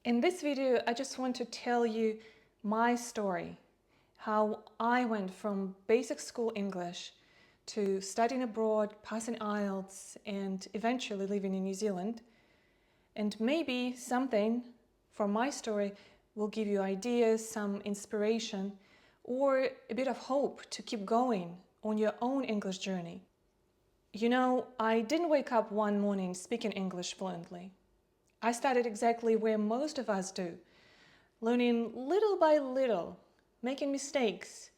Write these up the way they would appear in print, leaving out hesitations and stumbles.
In this video, I just want to tell you my story, how I went from basic school English to studying abroad, passing IELTS, and eventually living in New Zealand. And maybe something from my story will give you ideas, some inspiration, or a bit of hope to keep going on your own English journey. You know, I didn't wake up one morning speaking English fluently. I started exactly where most of us do, learning little by little, making mistakes,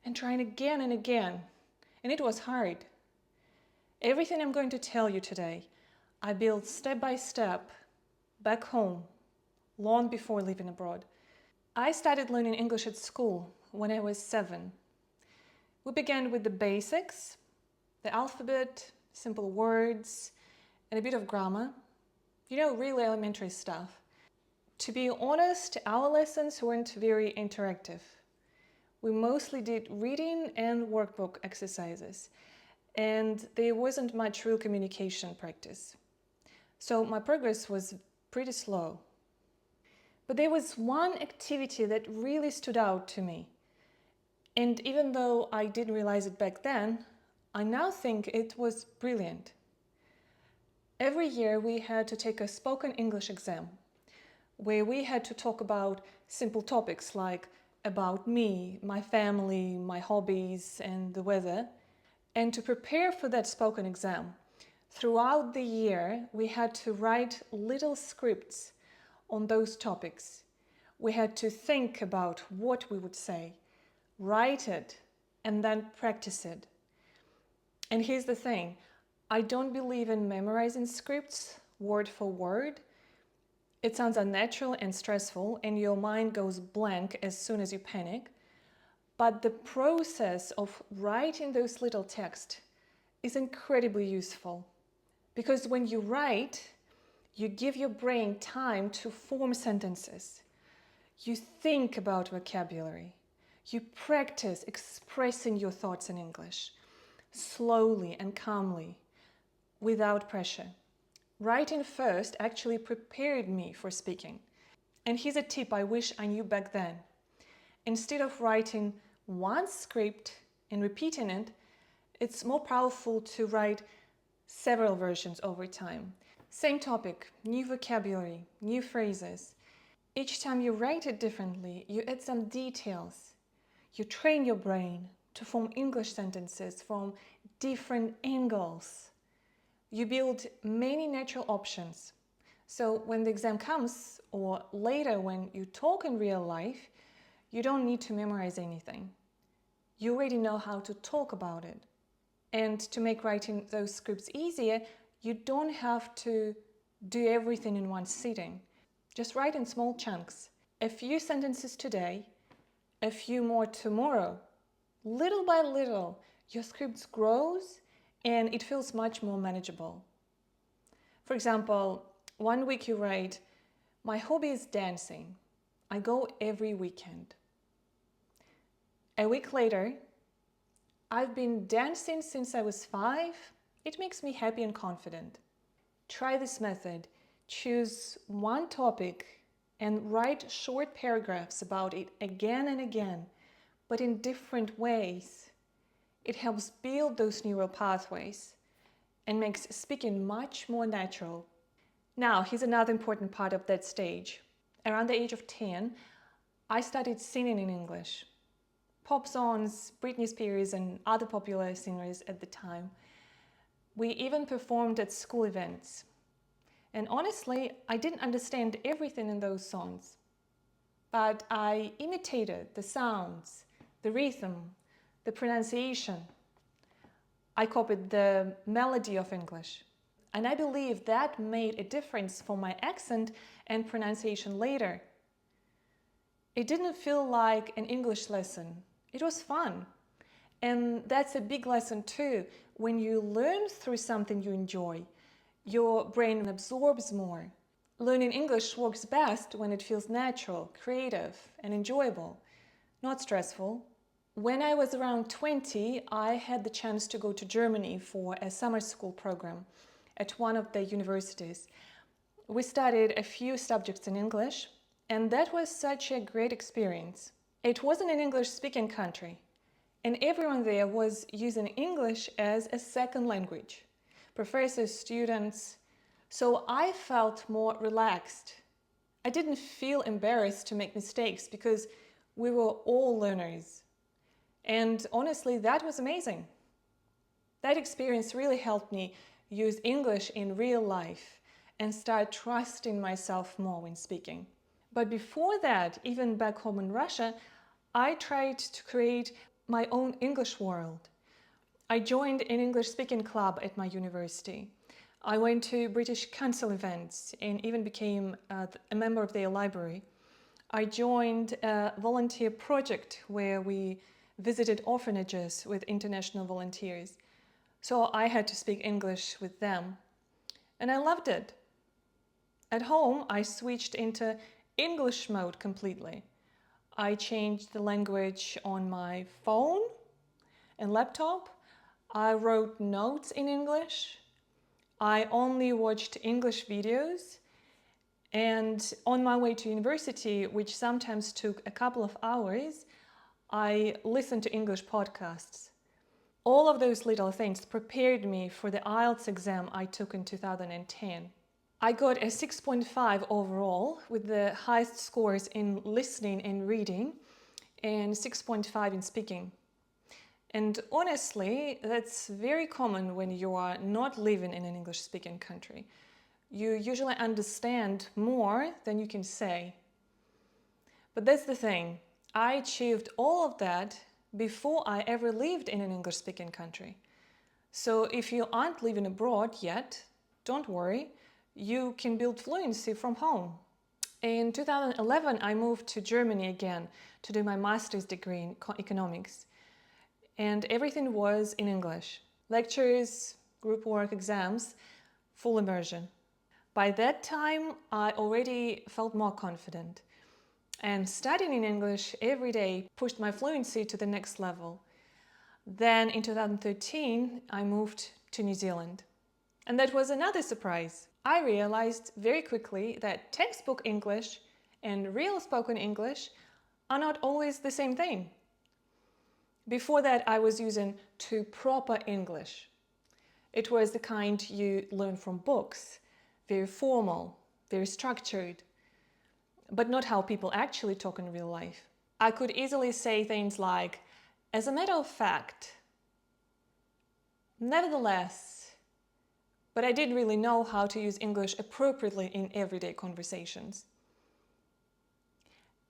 and trying again and again. And it was hard. Everything I'm going to tell you today, I built step by step back home, long before living abroad. I started learning English at school when I was 7. We began with the basics, the alphabet, simple words, and a bit of grammar. You know, really elementary stuff. To be honest, our lessons weren't very interactive. We mostly did reading and workbook exercises, and there wasn't much real communication practice. So my progress was pretty slow. But there was one activity that really stood out to me. And even though I didn't realize it back then, I now think it was brilliant. Every year we had to take a spoken English exam, where we had to talk about simple topics like about me, my family, my hobbies, and the weather. And to prepare for that spoken exam, throughout the year we had to write little scripts on those topics. We had to think about what we would say, write it, and then practice it. And here's the thing. I don't believe in memorizing scripts word for word. It sounds unnatural and stressful, and your mind goes blank as soon as you panic. But the process of writing those little texts is incredibly useful. Because when you write, you give your brain time to form sentences. You think about vocabulary. You practice expressing your thoughts in English, slowly and calmly, without pressure. Writing first actually prepared me for speaking. And here's a tip I wish I knew back then. Instead of writing one script and repeating it, it's more powerful to write several versions over time. Same topic, new vocabulary, new phrases. Each time you write it differently, you add some details. You train your brain to form English sentences from different angles. You build many natural options. So when the exam comes, or later when you talk in real life, you don't need to memorize anything. You already know how to talk about it. And to make writing those scripts easier, you don't have to do everything in one sitting. Just write in small chunks. A few sentences today, a few more tomorrow. Little by little, your script grows and it feels much more manageable. For example, one week you write, "My hobby is dancing. I go every weekend." A week later, "I've been dancing since I was 5. It makes me happy and confident." Try this method. Choose one topic and write short paragraphs about it again and again, but in different ways. It helps build those neural pathways and makes speaking much more natural. Now, here's another important part of that stage. Around the age of 10, I started singing in English. Pop songs, Britney Spears, and other popular singers at the time. We even performed at school events. And honestly, I didn't understand everything in those songs. But I imitated the sounds, the rhythm, the pronunciation. I copied the melody of English. And I believe that made a difference for my accent and pronunciation later. It didn't feel like an English lesson. It was fun. And that's a big lesson too. When you learn through something you enjoy, your brain absorbs more. Learning English works best when it feels natural, creative, and enjoyable, not stressful. When I was around 20, I had the chance to go to Germany for a summer school program at one of the universities. We studied a few subjects in English, And that was such a great experience. It wasn't an English-speaking country, and everyone there was using English as a second language. Professors, students. So I felt more relaxed. I didn't feel embarrassed to make mistakes because we were all learners. And honestly, that was amazing. That experience really helped me use English in real life and start trusting myself more when speaking. But before that, even back home in Russia, I tried to create my own English world. I joined an English-speaking club at my university. I went to British Council events and even became a member of their library. I joined a volunteer project where we visited orphanages with international volunteers. So I had to speak English with them. And I loved it. At home, I switched into English mode completely. I changed the language on my phone and laptop. I wrote notes in English. I only watched English videos. And on my way to university, which sometimes took a couple of hours, I listened to English podcasts. All of those little things prepared me for the IELTS exam I took in 2010. I got a 6.5 overall with the highest scores in listening and reading and 6.5 in speaking. And honestly, that's very common when you are not living in an English-speaking country. You usually understand more than you can say. But that's the thing. I achieved all of that before I ever lived in an English-speaking country. So if you aren't living abroad yet, don't worry. You can build fluency from home. In 2011, I moved to Germany again to do my master's degree in economics. And everything was in English. Lectures, group work, exams, full immersion. By that time, I already felt more confident. And studying in English every day pushed my fluency to the next level. Then in 2013, I moved to New Zealand. And that was another surprise. I realized very quickly that textbook English and real spoken English are not always the same thing. Before that, I was using too proper English. It was the kind you learn from books, very formal, very structured, but not how people actually talk in real life. I could easily say things like, as a matter of fact, nevertheless, but I didn't really know how to use English appropriately in everyday conversations.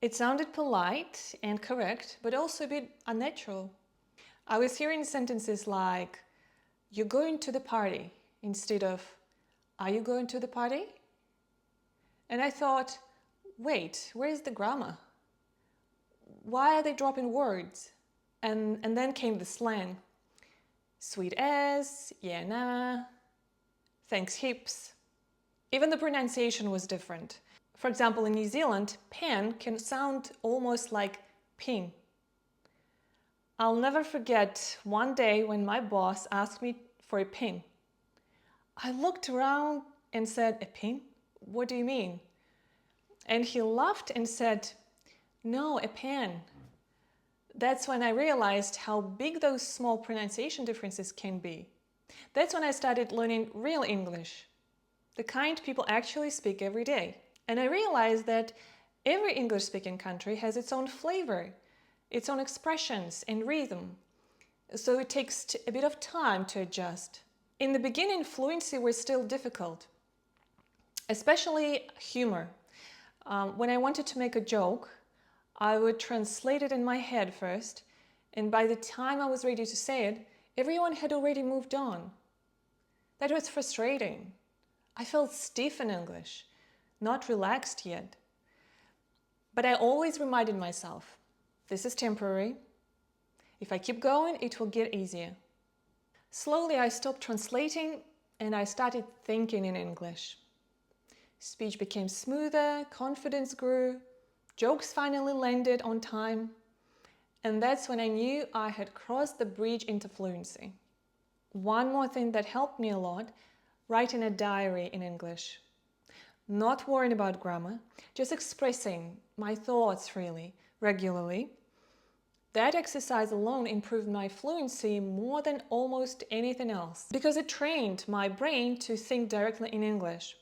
It sounded polite and correct, but also a bit unnatural. I was hearing sentences like, you're going to the party, instead of, are you going to the party? And I thought, wait, where is the grammar? Why are they dropping words? And then came the slang. Sweet as, yeah, nah, thanks heaps. Even the pronunciation was different. For example, in New Zealand, pen can sound almost like ping. I'll never forget one day when my boss asked me for a pin. I looked around and said, a pin? What do you mean? And he laughed and said, no, a pen. That's when I realized how big those small pronunciation differences can be. That's when I started learning real English, the kind people actually speak every day. And I realized that every English-speaking country has its own flavor, its own expressions and rhythm. So it takes a bit of time to adjust. In the beginning, fluency was still difficult, especially humor. When I wanted to make a joke, I would translate it in my head first, and by the time I was ready to say it, everyone had already moved on. That was frustrating. I felt stiff in English, not relaxed yet. But I always reminded myself, this is temporary. If I keep going, it will get easier. Slowly, I stopped translating and I started thinking in English. Speech became smoother, confidence grew, jokes finally landed on time. And that's when I knew I had crossed the bridge into fluency. One more thing that helped me a lot, writing a diary in English. not worrying about grammar, just expressing my thoughts freely, regularly. That exercise alone improved my fluency more than almost anything else because it trained my brain to think directly in English.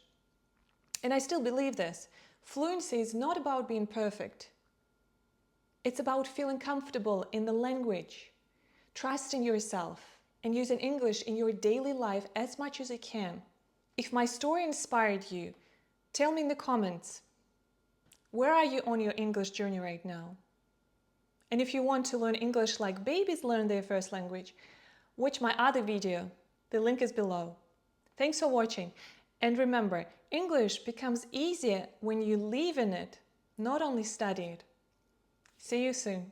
And I still believe this. Fluency is not about being perfect. It's about feeling comfortable in the language, trusting yourself, and using English in your daily life as much as you can. If my story inspired you, tell me in the comments, where are you on your English journey right now? And if you want to learn English like babies learn their first language, watch my other video. The link is below. Thanks for watching. And remember, English becomes easier when you live in it, not only study it. See you soon.